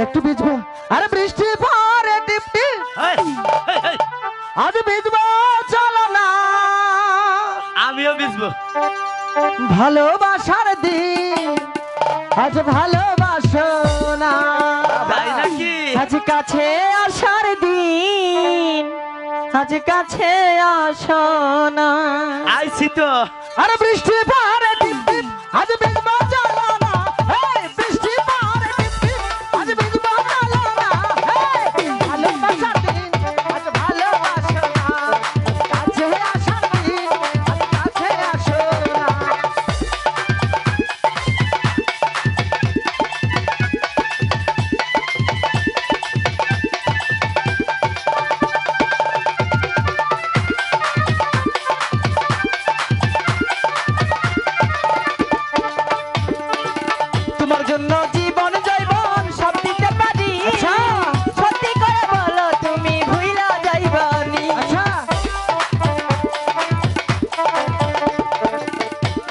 একটু ভিজবো। আরে বৃষ্টি পরে টিপটি, এই, এই, এই, আজ ভিজবো চলো না। আমিও ভিজবো। ভালোবাসার দিন আজ ভালোবাসো না। তাই নাকি? আজ কাছে আসার দিন আজ কাছে আসো না। আইছি তো। আরে বৃষ্টি পরে টিপটি, আজ ভিজবো চলো না। এই বৃষ্টি পরে টিপটি, আজ ভিজবো চলো না। এই ভালোবাসার দিন আজ ভালোবাসো না। কাছে আসার দিন আজ কাছে আসো না। তোমার জন্য জীবন জৈবন সব দিতে পারি। সত্যি করে বলো তুমি ভুইলা যাইবানি।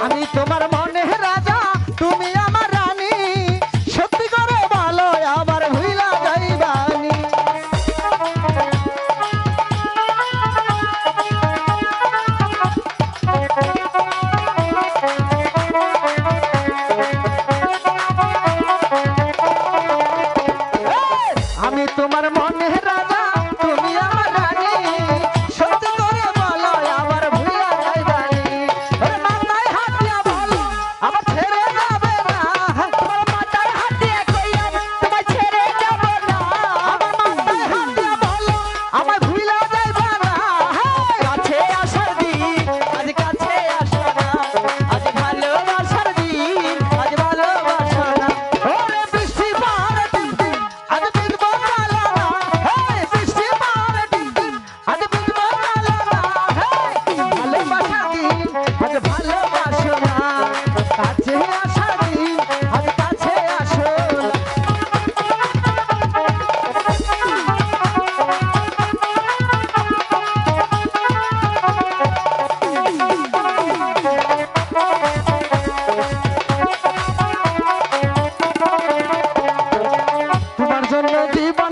আমি তোমার মনের রাজা, তুমি আমার রানী। সত্যি করে বলো আবার ভুইলা যাইবানি। আমি তোমার মনের রাজা, তুমি আমার রানী। সত্যি করে বলো আবার ভুইলা যাইবানি। ওরে মাথায় হাত দিয়া বলো আবার ছেড়ে যাবে না। তোমার মাথায় হাত দিয়া কইলাম তোমায় ছেড়ে যাব না। আমার মাথায় হাত দিয়া বলো আমার ভুইলা যাইবা না। কাছে আসার দিন আজ কাছে আসো না। আজ ভালোবাসার দিন আজ ভালোবাসো না। ওরে বৃষ্টি পরে টিপটি, আজ ভিজবো চলো না। এই বৃষ্টি পরে টিপটি, আজ ভিজবো চলো না। ভালোবাসার দিন আজ ভালোবাসো না। কাছে আসার দিন আজ কাছে আসো না। তোমার জন্য জীবন